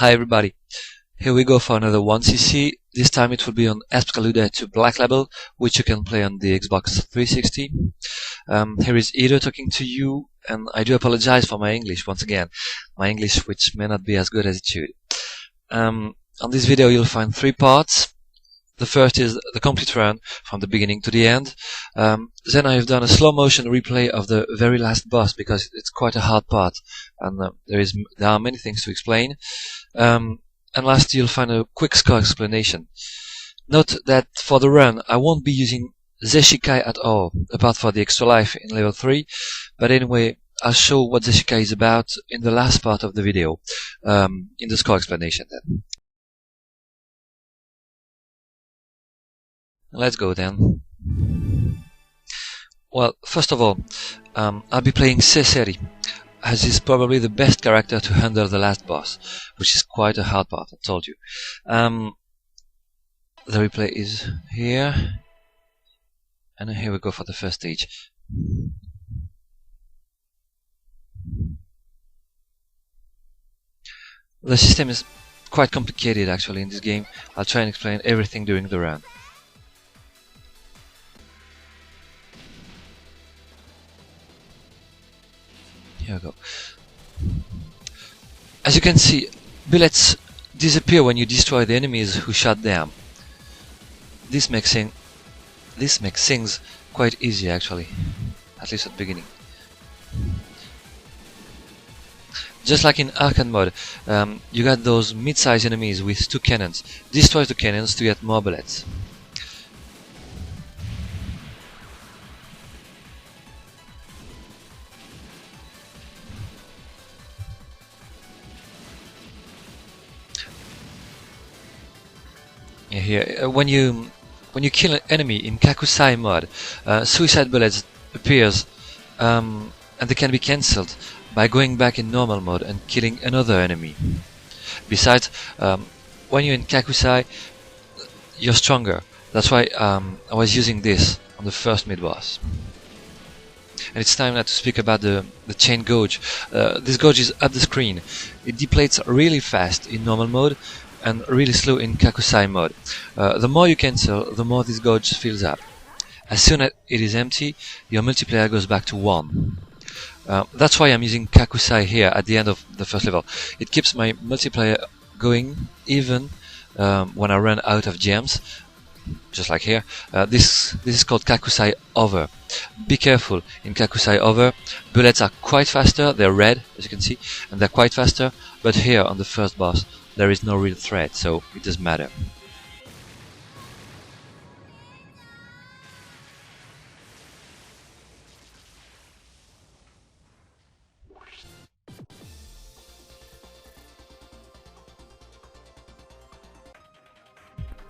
Hi everybody, here we go for another 1cc. This time it will be on EspGaLuDa II Black Label, which you can play on the Xbox 360. Here is Hydeux talking to you, and I do apologize for my English once again. My English which may not be as good as it should. On this video you'll find three parts. The first is the complete run from the beginning to the end. Then I've done a slow motion replay of the very last boss because it's quite a hard part, and there are many things to explain. And last you'll find a quick score explanation. Note that for the run I won't be using Zeshikai at all, apart for the extra life in level 3, but anyway I'll show what Zeshikai is about in the last part of the video, in the score explanation then. Let's go then. Well, first of all, I'll be playing 1-sissy, as he's probably the best character to handle the last boss, which is quite a hard part, I told you. The replay is here, and here we go for the first stage. The system is quite complicated actually in this game. I'll try and explain everything during the run. Here we go. As you can see, bullets disappear when you destroy the enemies who shot them. This makes things quite easy actually, at least at the beginning. Just like in arcade mode, you got those mid-sized enemies with 2 cannons. Destroy the cannons to get more bullets. Here, when you kill an enemy in Kakusai mode, suicide bullets appears, and they can be cancelled by going back in normal mode and killing another enemy. Besides, when you're in Kakusai, you're stronger. That's why I was using this on the first mid-boss. And it's time now to speak about the chain gauge. This gauge is up the screen. It depletes really fast in normal mode and really slow in Kakusai mode. The more you cancel, the more this gauge fills up. As soon as it is empty, your multiplayer goes back to 1. That's why I'm using Kakusai here at the end of the first level. It keeps my multiplayer going even when I run out of gems, just like here. This is called Kakusai over. Be careful in Kakusai over. Bullets are quite faster, they're red as you can see, and they're quite faster, but here on the first boss there is no real threat, so it doesn't matter.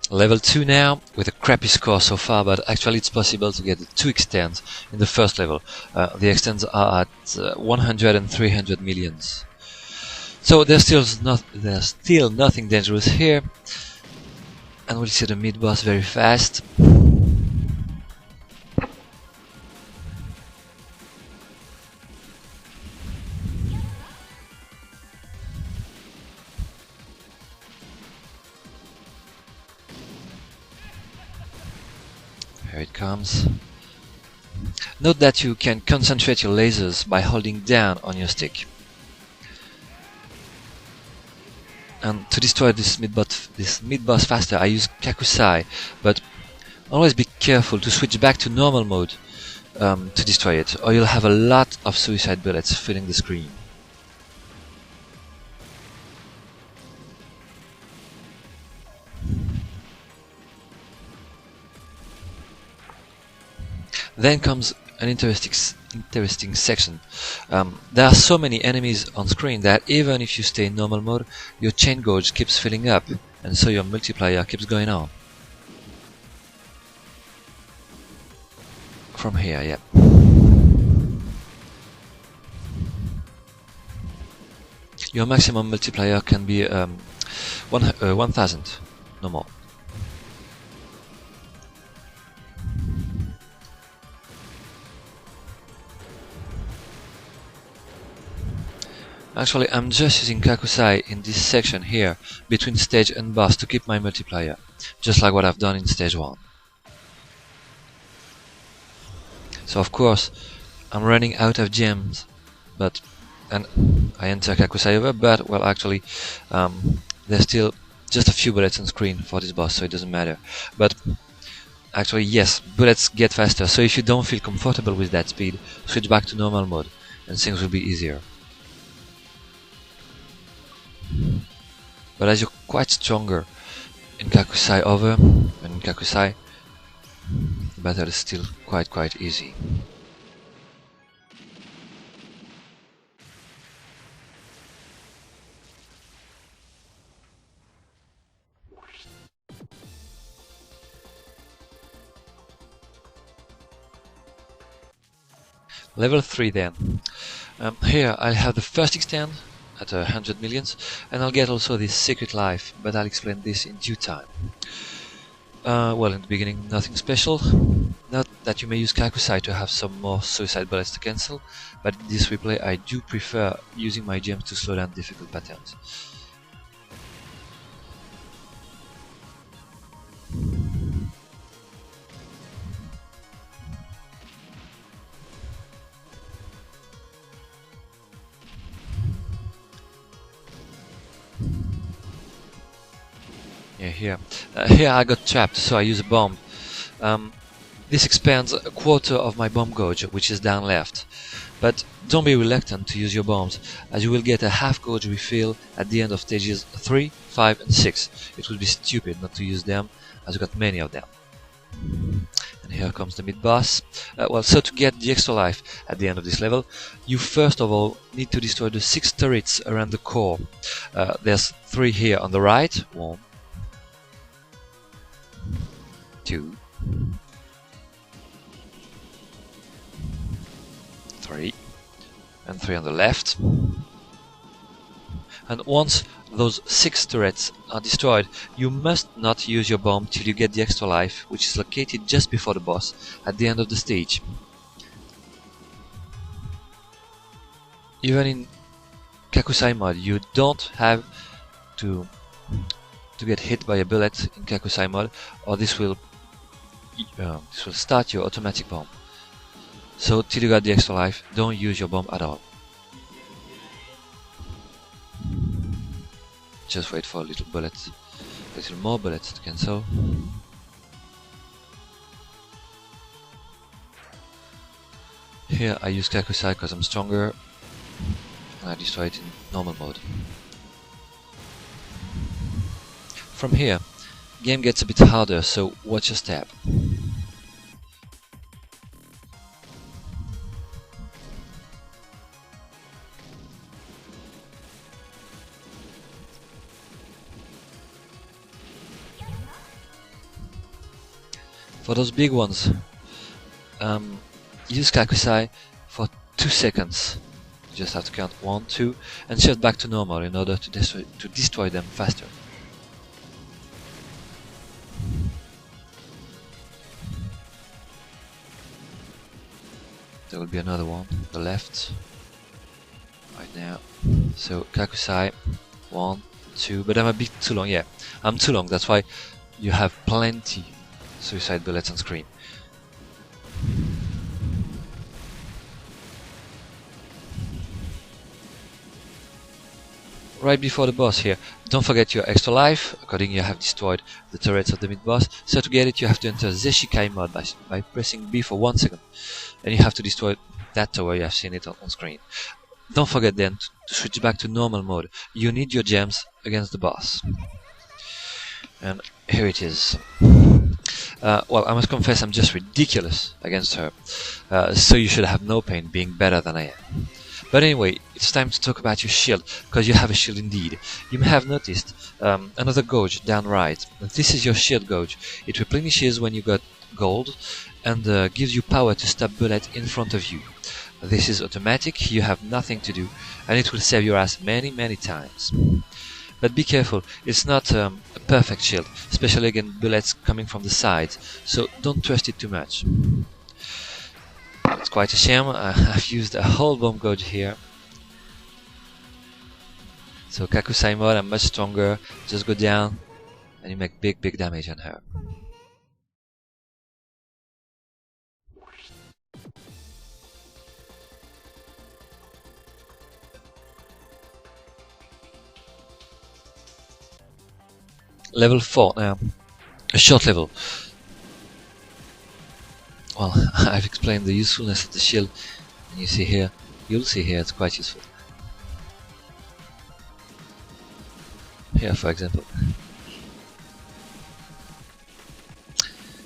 Level 2 now, with a crappy score so far, but actually it's possible to get the 2 extends in the first level. The extends are at 100 and 300 millions. So there's still nothing dangerous here, and we'll see the mid-boss very fast. Here it comes. Note that you can concentrate your lasers by holding down on your stick. And to destroy this mid-boss faster, I use Kakusai, but always be careful to switch back to normal mode to destroy it, or you'll have a lot of suicide bullets filling the screen. Then comes an interesting section. There are so many enemies on screen that even if you stay in normal mode, your chain gauge keeps filling up, and so your multiplier keeps going on. From here, yeah. Your maximum multiplier can be 1000, no more. Actually, I'm just using Kakusai in this section here, between stage and boss, to keep my multiplier, just like what I've done in stage 1. So of course, I'm running out of gems, and I enter Kakusai over, but, well, actually, there's still just a few bullets on screen for this boss, so it doesn't matter. But actually, yes, bullets get faster, so if you don't feel comfortable with that speed, switch back to normal mode, and things will be easier. But as you're quite stronger in Kakusai over and in Kakusai, the battle is still quite easy. Level 3 then. Here I'll have the first extend at 100 millions, and I'll get also this secret life, but I'll explain this in due time. Well, in the beginning, nothing special. Not that you may use Kakusai to have some more suicide bullets to cancel, but in this replay I do prefer using my gems to slow down difficult patterns. Yeah, here I got trapped, so I use a bomb. This expands a quarter of my bomb gauge, which is down left. But don't be reluctant to use your bombs, as you will get a half gauge refill at the end of stages 3, 5 and 6. It would be stupid not to use them, as you got many of them. And here comes the mid-boss. Well, so to get the extra life at the end of this level, you first of all need to destroy the 6 turrets around the core. There's 3 here on the right. 1, 2, 3, and 3 on the left. And once those 6 turrets are destroyed, you must not use your bomb till you get the extra life, which is located just before the boss at the end of the stage. Even in Kakusai mode, you don't have to get hit by a bullet in Kakusai mode, or this will start your automatic bomb. So till you got the extra life, don't use your bomb at all. Just wait for a little more bullets to cancel. Here I use Kakusai because I'm stronger, and I destroy it in normal mode. From here, game gets a bit harder, so watch your step. For those big ones, use Kakusai for 2 seconds. You just have to count 1, 2, and shift back to normal in order to destroy them faster. There will be another one on the left, right now. So Kakusai, 1, 2, but I'm a bit too long, yeah. I'm too long, that's why you have plenty suicide bullets on screen. Right before the boss here, don't forget your extra life, according you have destroyed the turrets of the mid-boss, so to get it you have to enter Zeshikai mode by pressing B for 1 second, and you have to destroy that tower, you have seen it on screen. Don't forget then to switch back to normal mode, you need your gems against the boss. And here it is. Well, I must confess I'm just ridiculous against her, so you should have no pain being better than I am. But anyway, it's time to talk about your shield, because you have a shield indeed. You may have noticed another gauge down right. This is your shield gauge. It replenishes when you got gold and gives you power to stop bullet in front of you. This is automatic, you have nothing to do, and it will save your ass many times. But be careful, it's not a perfect shield, especially against bullets coming from the sides, so don't trust it too much. It's quite a shame, I've used a whole bomb gauge here. So Kakusai mode, I'm much stronger. Just go down and you make big damage on her. Level 4 now. A short level. Well, I've explained the usefulness of the shield, and you'll see here it's quite useful. Here, for example.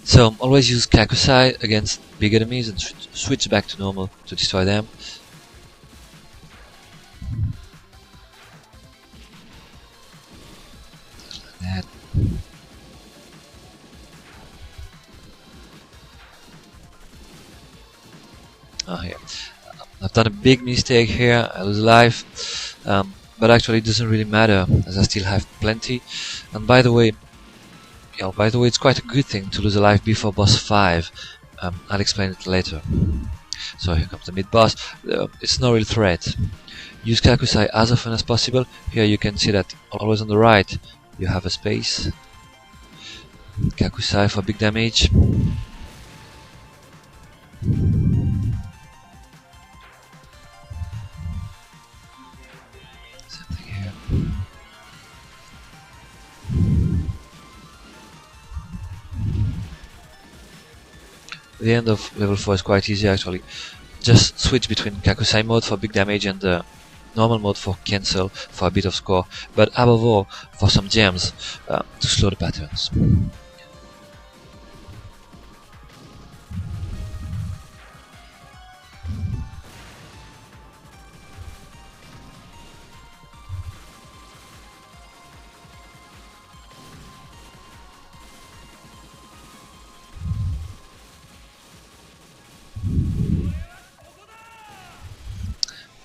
So always use Kakusai against big enemies and switch back to normal to destroy them. Like that. Oh, here. I've done a big mistake here. I lose life, but actually it doesn't really matter as I still have plenty. And by the way, it's quite a good thing to lose a life before boss 5. I'll explain it later. So here comes the mid boss. It's no real threat. Use Kakusai as often as possible. Here you can see that always on the right you have a space. Kakusai for big damage. Something here. The end of level 4 is quite easy actually. Just switch between Kakusai mode for big damage and normal mode for cancel for a bit of score, but above all for some gems to slow the patterns.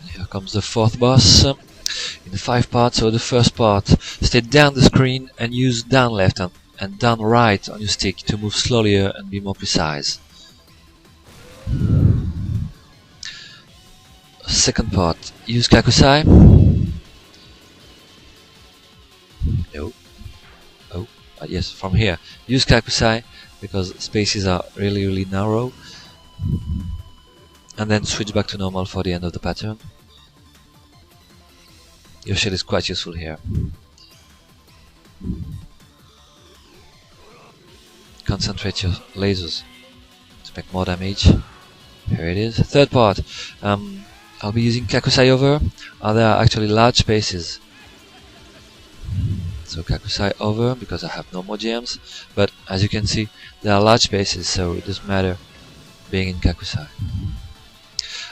Here comes the fourth boss in the 5 parts. So the first part, stay down the screen and use down left and down right on your stick to move slowly and be more precise. Second part, use Kakusai. No. Oh, yes, from here. Use Kakusai because spaces are really narrow. And then switch back to normal for the end of the pattern. Your shield is quite useful here. Concentrate your lasers to make more damage. Here it is. Third part. I'll be using Kakusai over. There are actually large spaces. So Kakusai over because I have no more gems. But as you can see, there are large spaces, so it doesn't matter being in Kakusai.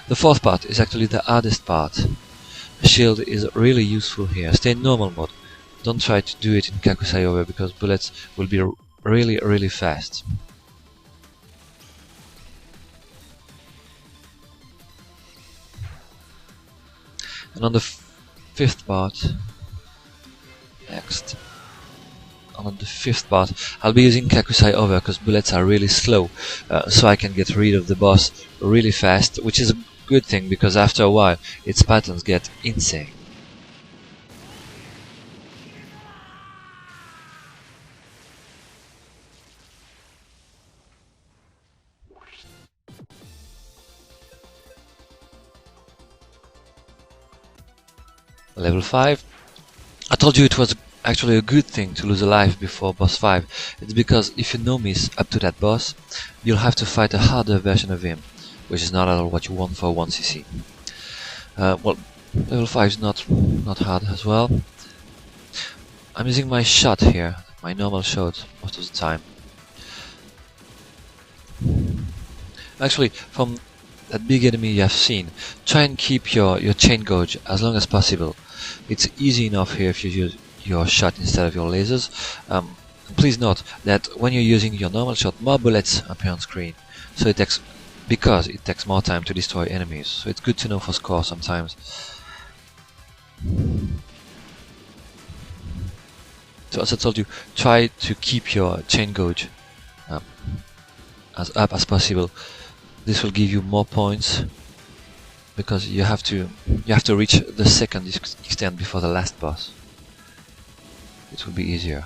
The fourth part is actually the hardest part. The shield is really useful here. Stay in normal mode. Don't try to do it in Kakusai over because bullets will be really fast. And on the fifth part, next. On the fifth part, I'll be using Kakusai over because bullets are really slow, so I can get rid of the boss really fast, which is a good thing because after a while its patterns get insane. Level 5. I told you it was actually a good thing to lose a life before boss 5. It's because if you no miss up to that boss, you'll have to fight a harder version of him, which is not at all what you want for 1cc. Well, level 5 is not hard as well. I'm using my shot here, my normal shot most of the time. Actually, from that big enemy you have seen, try and keep your chain gauge as long as possible. It's easy enough here if you use your shot instead of your lasers. Please note that when you're using your normal shot, more bullets appear on screen, so it takes more time to destroy enemies. So it's good to know for score sometimes. So as I told you, try to keep your chain gauge as up as possible. This will give you more points because you have to reach the second extent before the last boss. It will be easier.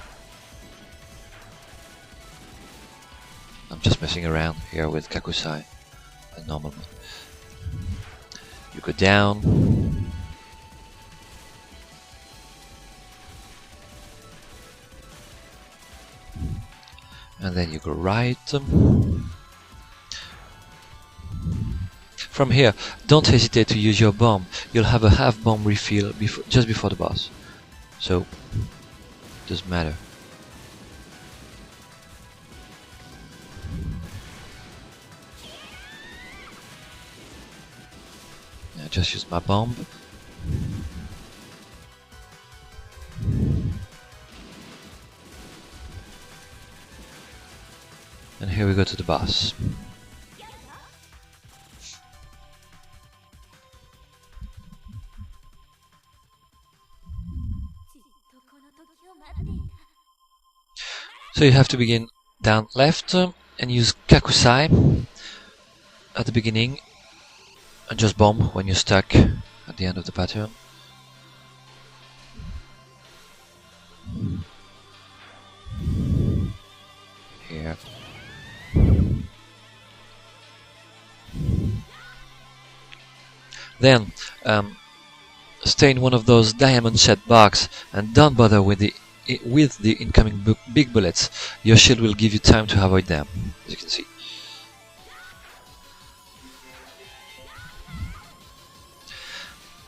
I'm just messing around here with Kakusai and normal mode. You go down, and then you go right. From here, don't hesitate to use your bomb. You'll have a half bomb refill just before the boss, so doesn't matter. I just use my bomb. And here we go to the boss. So you have to begin down left and use Kakusai at the beginning and just bomb when you're stuck at the end of the pattern. Here. Then stay in one of those diamond shaped boxes and don't bother with the incoming big bullets. Your shield will give you time to avoid them, as you can see.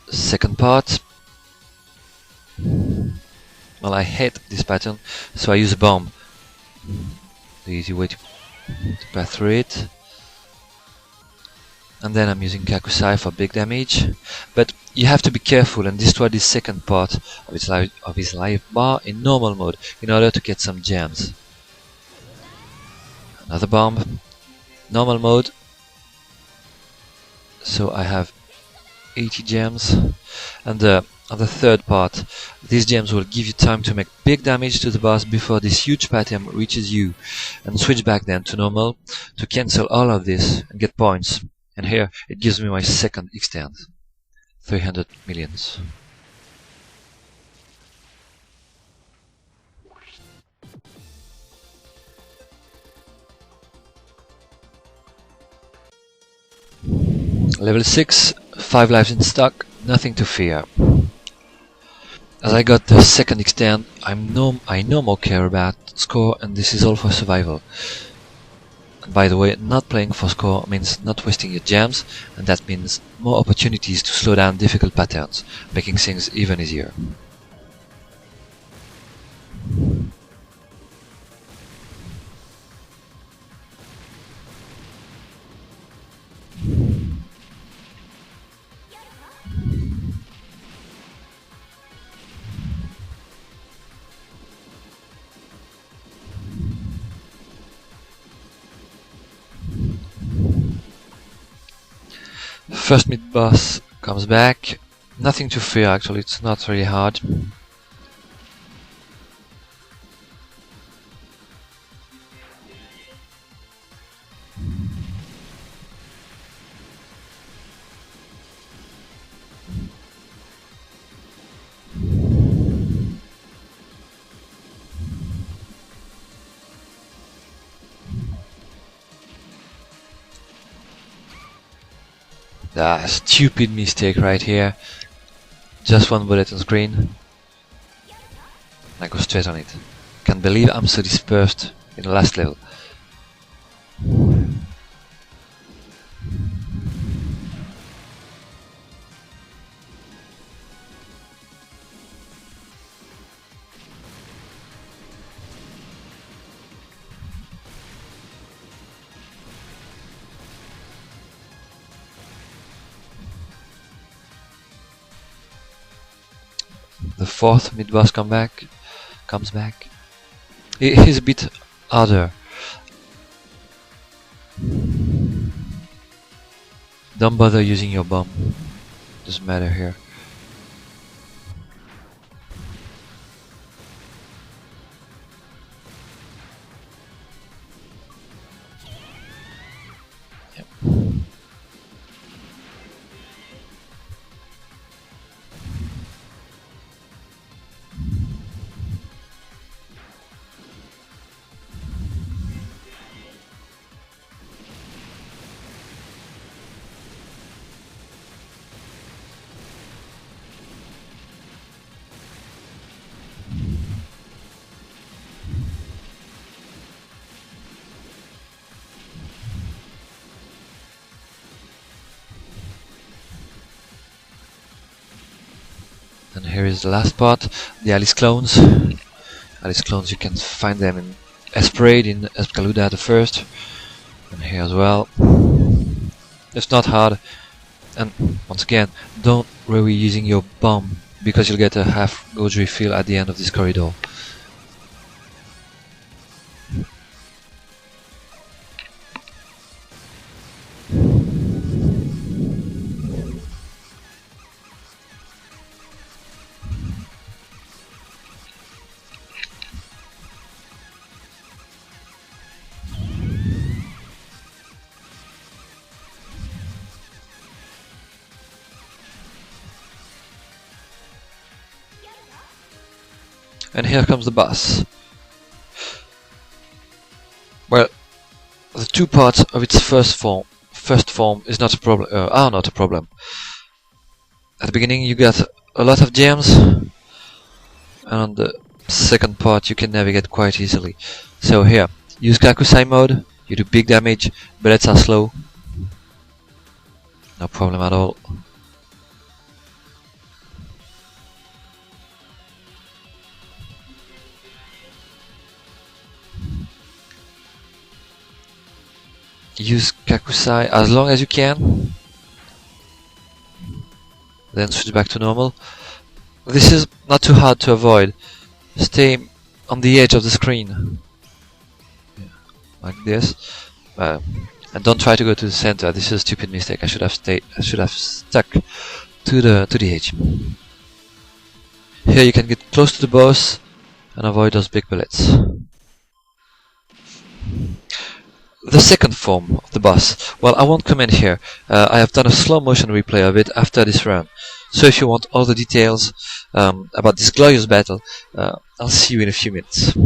Second part. Well, I hate this pattern, so I use a bomb. The easy way to pass through it. And then I'm using Kakusai for big damage. But you have to be careful and destroy this second part of his life bar in normal mode in order to get some gems. Another bomb. Normal mode. So I have 80 gems. And on the third part, these gems will give you time to make big damage to the boss before this huge pattern reaches you, and switch back then to normal to cancel all of this and get points. And here it gives me my second extent, 300 millions. Level 6, 5 lives in stock, nothing to fear. As I got the second extent, I no more care about score, and this is all for survival. And by the way, not playing for score means not wasting your gems, and that means more opportunities to slow down difficult patterns, making things even easier. First mid-boss comes back. Nothing to fear, actually, it's not really hard. Ah, stupid mistake right here. Just one bullet on screen. I go straight on it. Can't believe I'm so dispersed in the last level. The fourth mid-boss comes back. He's a bit harder. Don't bother using your bomb. Doesn't matter here. Yep. And here is the last part, the Alice clones. Alice clones, you can find them in Esparade, in EspGaLuDa I, and here as well. It's not hard, and once again, don't worry using your bomb, because you'll get a half gauge refill at the end of this corridor. And here comes the boss. Well, the two parts of its first form is not a problem. Are not a problem. At the beginning, you got a lot of gems, and on the second part, you can navigate quite easily. So here, use Kakusai mode. You do big damage. Bullets are slow. No problem at all. Use Kakusai as long as you can, then switch back to normal. This is not too hard to avoid. Stay on the edge of the screen, like this, and don't try to go to the center. This is a stupid mistake. I should have stuck to the edge. Here you can get close to the boss and avoid those big bullets. The second form of the boss, well, I won't comment here. I have done a slow motion replay of it after this run. So if you want all the details about this glorious battle, I'll see you in a few minutes.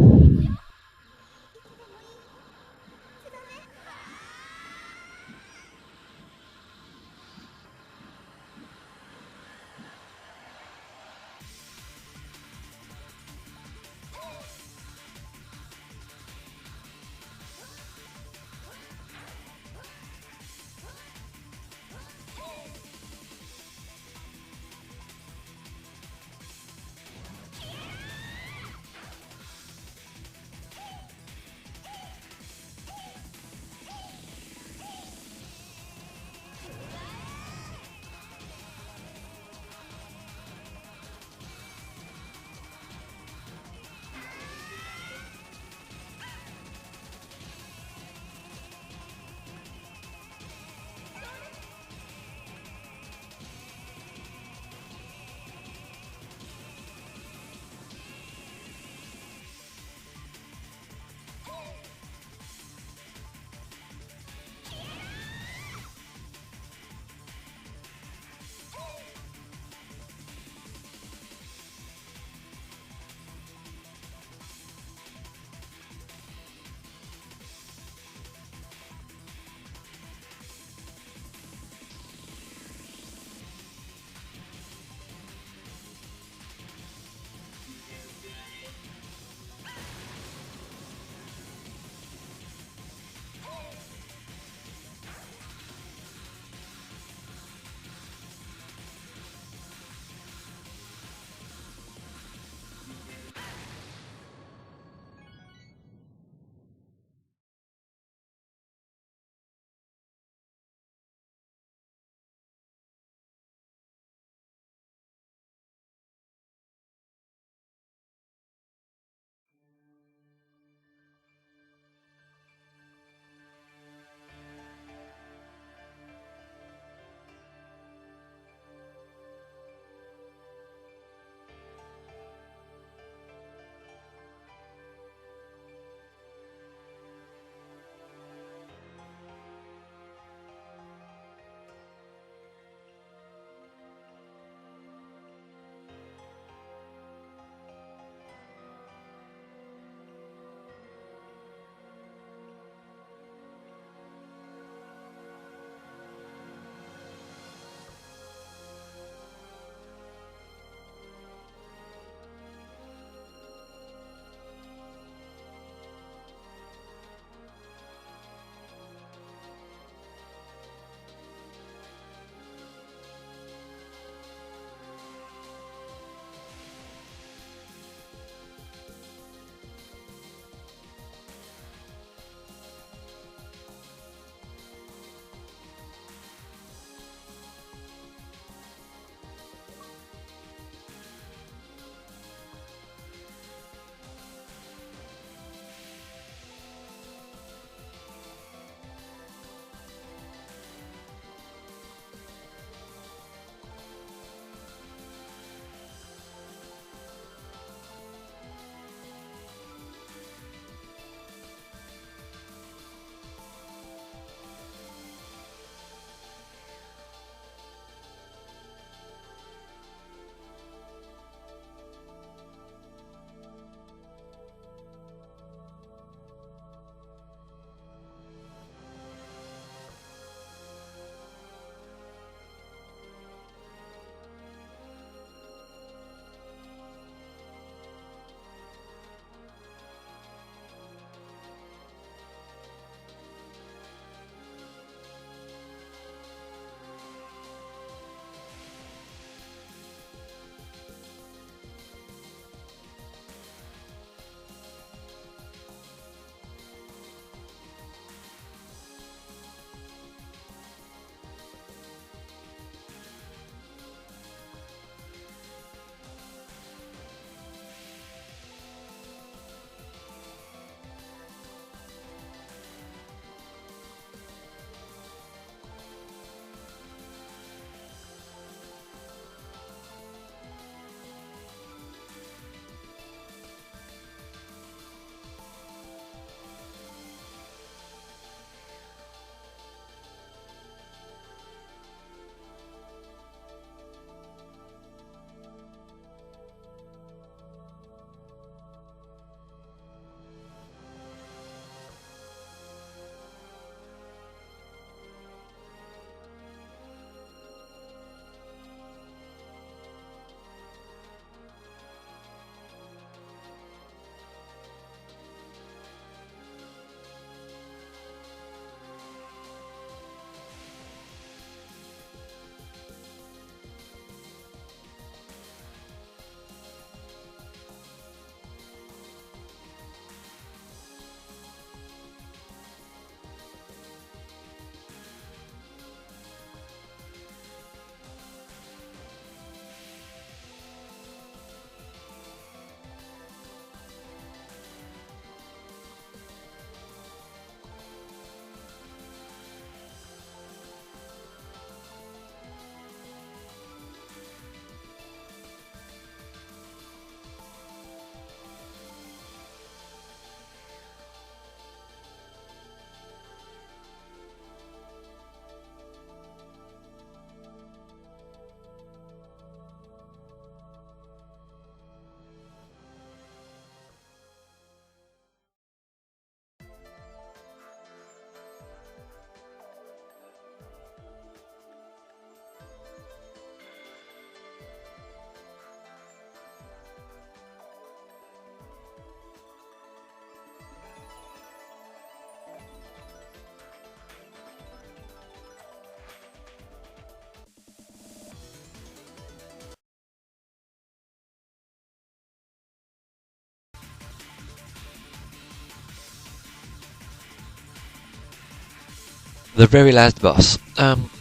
the very last boss.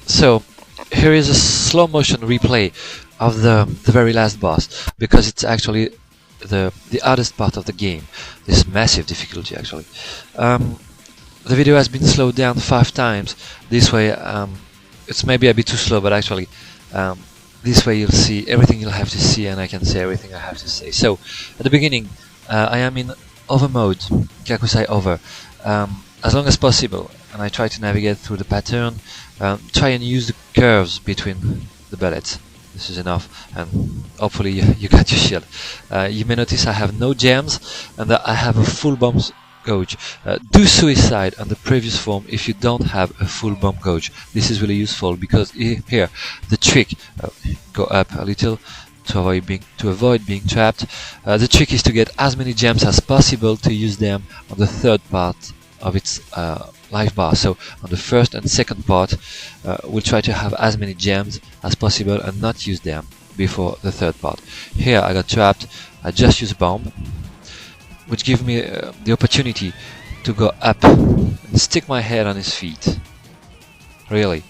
So here is a slow motion replay of the very last boss, because it's actually the hardest part of the game. This massive difficulty actually. The video has been slowed down 5 times. This way, it's maybe a bit too slow, but actually, this way you'll see everything you'll have to see, and I can say everything I have to say. So, at the beginning, I am in over mode, Kakusai over, as long as possible, and I try to navigate through the pattern. Try and use the curves between the bullets. This is enough, and hopefully you got your shield. You may notice I have no gems, and that I have a full bomb gauge. Do suicide on the previous form if you don't have a full bomb gauge. This is really useful, because here the trick, go up a little to avoid being trapped. The trick is to get as many gems as possible to use them on the third part of its life bar. So on the first and second part, we'll try to have as many gems as possible and not use them before the third part. Here I got trapped. I just used a bomb, which gives me the opportunity to go up and stick my head on his feet. Really.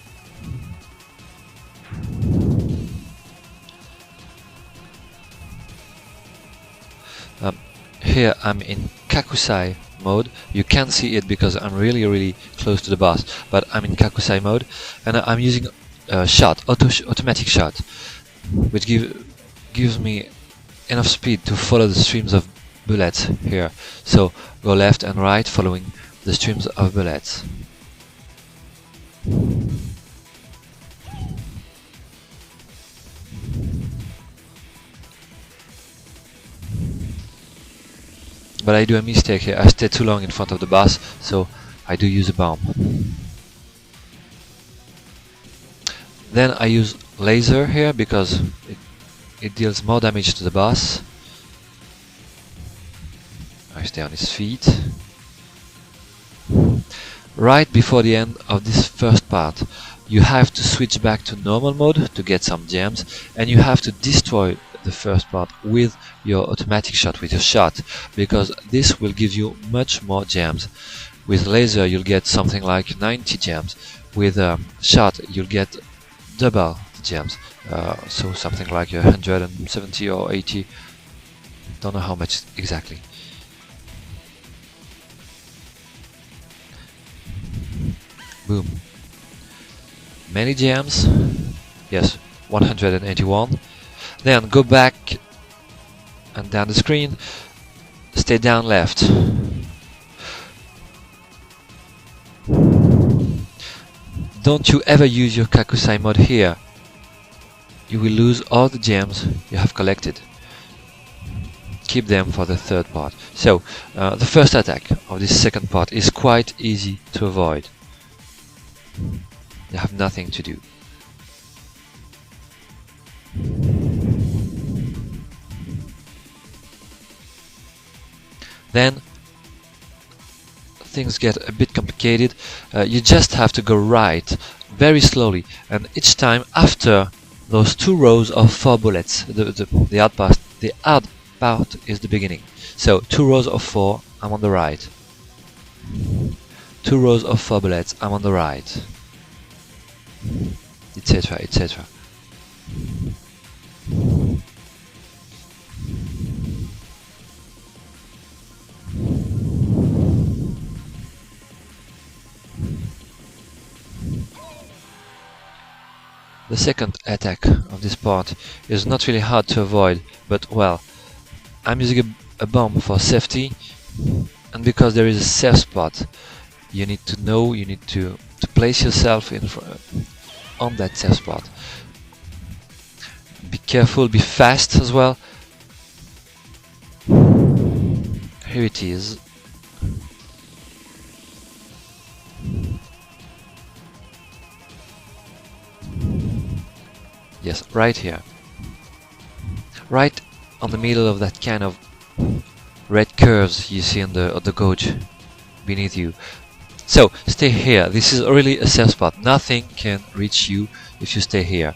Here I'm in Kakusai mode. You can't see it because I'm really close to the boss, but I'm in Kakusai mode, and I'm using a shot, automatic shot, which gives me enough speed to follow the streams of bullets here. So go left and right following the streams of bullets. But I do a mistake here. I stay too long in front of the boss, so I do use a bomb. Then I use laser here because it deals more damage to the boss. I stay on his feet. Right before the end of this first part, you have to switch back to normal mode to get some gems, and you have to destroy the first part with your automatic shot, with your shot, because this will give you much more gems. With laser you'll get something like 90 gems. With shot you'll get double the gems, so something like 170 or 80, don't know how much exactly. Boom. Many gems. Yes, 181. Then go back and down the screen. Stay down left. Don't you ever use your Kakusai mod here. You will lose all the gems you have collected. Keep them for the third part. So, the first attack of this second part is quite easy to avoid. You have nothing to do. Then things get a bit complicated. You just have to go right very slowly, and each time after those 2 rows of 4 bullets, the hard part is the beginning. So 2 rows of 4, I'm on the right. 2 rows of 4 bullets, I'm on the right, etc, etc. The second attack of this part is not really hard to avoid, but well, I'm using a bomb for safety, and because there is a safe spot, you need to place yourself on that safe spot. Be careful, be fast as well. Here it is. Yes, right here. Right on the middle of that kind of red curves you see on the gauge beneath you. So, stay here. This is really a safe spot. Nothing can reach you if you stay here.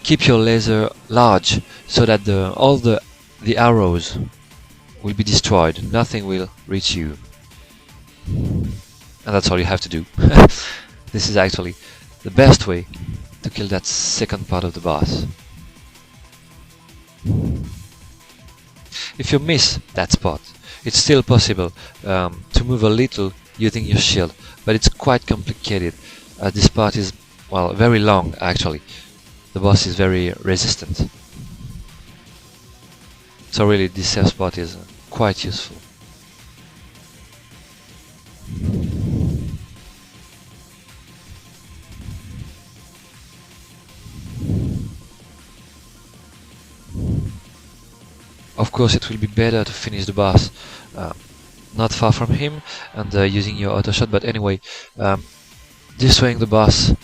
Keep your laser large so that all the arrows will be destroyed. Nothing will reach you. and that's all you have to do. This is actually the best way to kill that second part of the boss. If you miss that spot, it's still possible to move a little using your shield, but it's quite complicated. This part is, well, very long actually. The boss is very resistant. So really this safe spot is quite useful. Of course it will be better to finish the boss not far from him and using your auto shot, but anyway, destroying the boss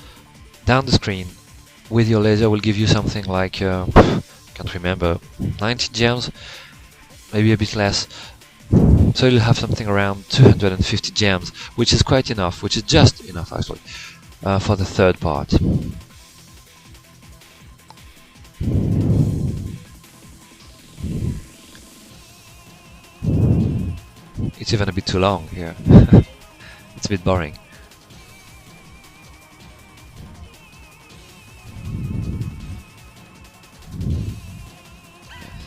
down the screen with your laser will give you something like, can't remember, 90 gems, maybe a bit less. So you'll have something around 250 gems, which is quite enough, which is just enough actually, for the third part. It's even a bit too long here. It's a bit boring.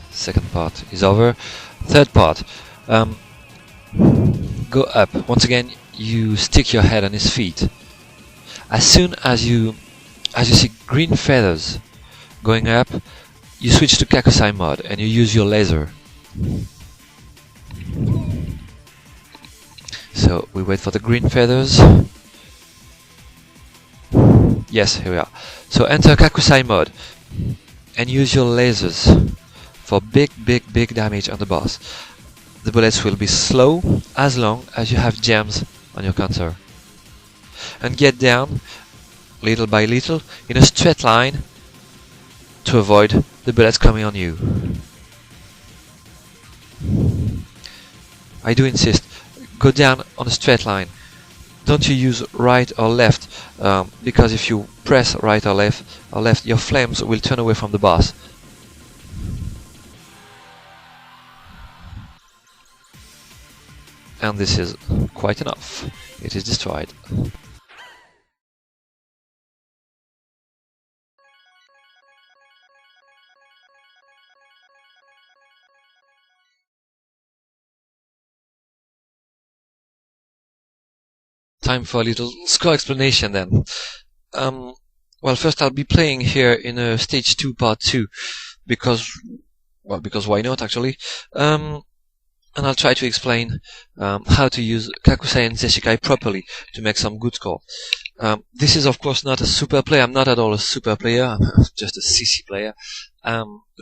Second part is over. Third part. Go up. Once again, you stick your head on his feet. As soon as you see green feathers going up, you switch to Kakusai mode and you use your laser. So we wait for the green feathers. Yes, here we are. So enter Kakusai mode and use your lasers for big damage on the boss. The bullets will be slow as long as you have gems on your counter. And get down little by little in a straight line to avoid the bullets coming on you. I do insist, go down on a straight line. Don't you use right or left, because if you press right or left, your flames will turn away from the boss. And this is quite enough. It is destroyed. Time for a little score explanation then. Well, first I'll be playing here in a stage 2 part 2 because why not actually. And I'll try to explain how to use Kakusai and Zeshikai properly to make some good score. This is of course not a super player. I'm not at all a super player. I'm just a CC player.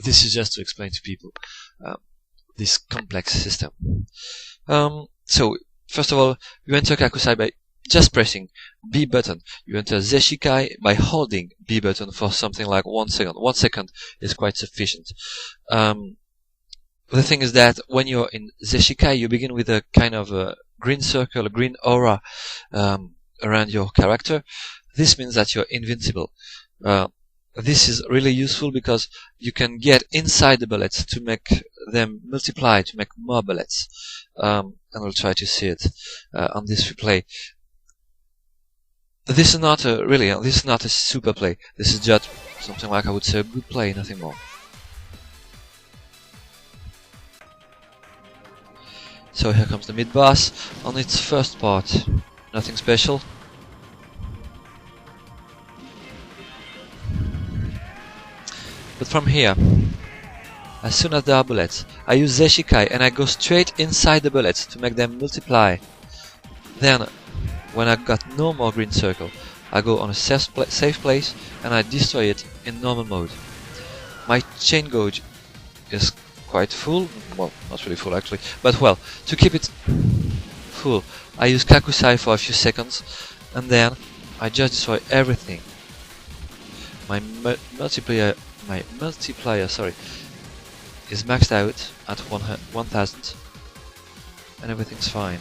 This is just to explain to people this complex system. So first of all, you enter Kakusai by just pressing B button. You enter Zeshikai by holding B button for something like 1 second. 1 second is quite sufficient. The thing is that when you're in Zeshikai, you begin with a kind of a green circle, a green aura around your character. This means that you're invincible. This is really useful because you can get inside the bullets to make them multiply, to make more bullets. And we'll try to see it on this replay. This is not a super play. This is just something like, I would say, a good play, nothing more. So here comes the mid-boss on its first part. Nothing special. But from here, as soon as there are bullets, I use Zeshikai and I go straight inside the bullets to make them multiply. Then, when I got no more green circle, I go on a safe place and I destroy it in normal mode. My chain gauge is quite full, well, not really full actually, but well, to keep it full, I use Kakusai for a few seconds and then I just destroy everything. My multiplier, is maxed out at 1000 and everything's fine.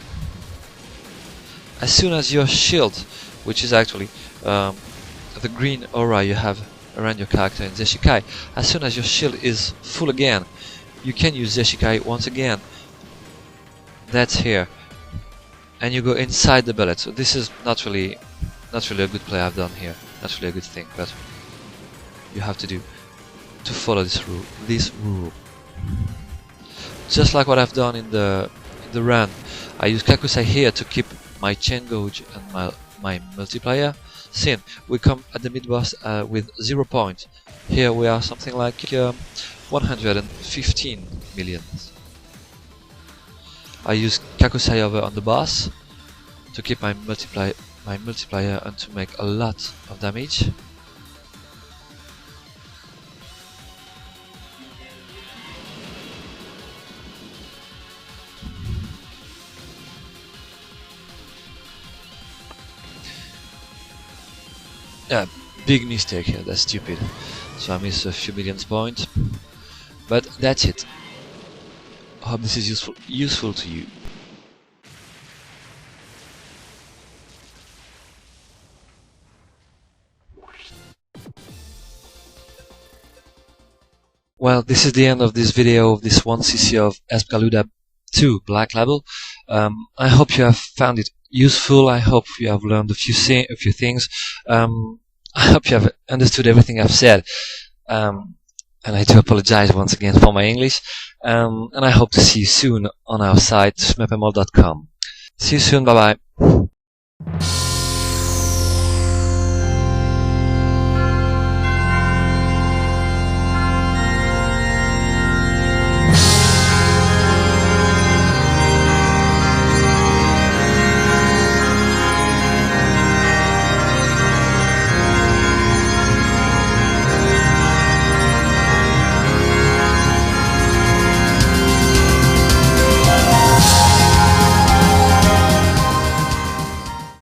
As soon as your shield, which is actually the green aura you have around your character in Zeshikai, as soon as your shield is full again, you can use Zeshikai once again. That's here. and you go inside the bullet. So this is not really a good play I've done here, not really a good thing, but you have to do to follow this rule. Just like what I've done in the run, I use Kakusai here to keep my chain gauge and my multiplier. Since we come at the mid boss with 0 point, here we are something like 115 million. I use Kakusai over on the boss to keep my multiplier and to make a lot of damage. Yeah, big mistake here, that's stupid. So I miss a few millions points. But that's it. I hope this is useful to you. Well, this is the end of this video of this 1cc of EspGaLuDa II Black Label. I hope you have found it useful. I hope you have learned a few things. I hope you have understood everything I've said. And I do apologize once again for my English. And I hope to see you soon on our site, shmepemol.com. See you soon, bye bye.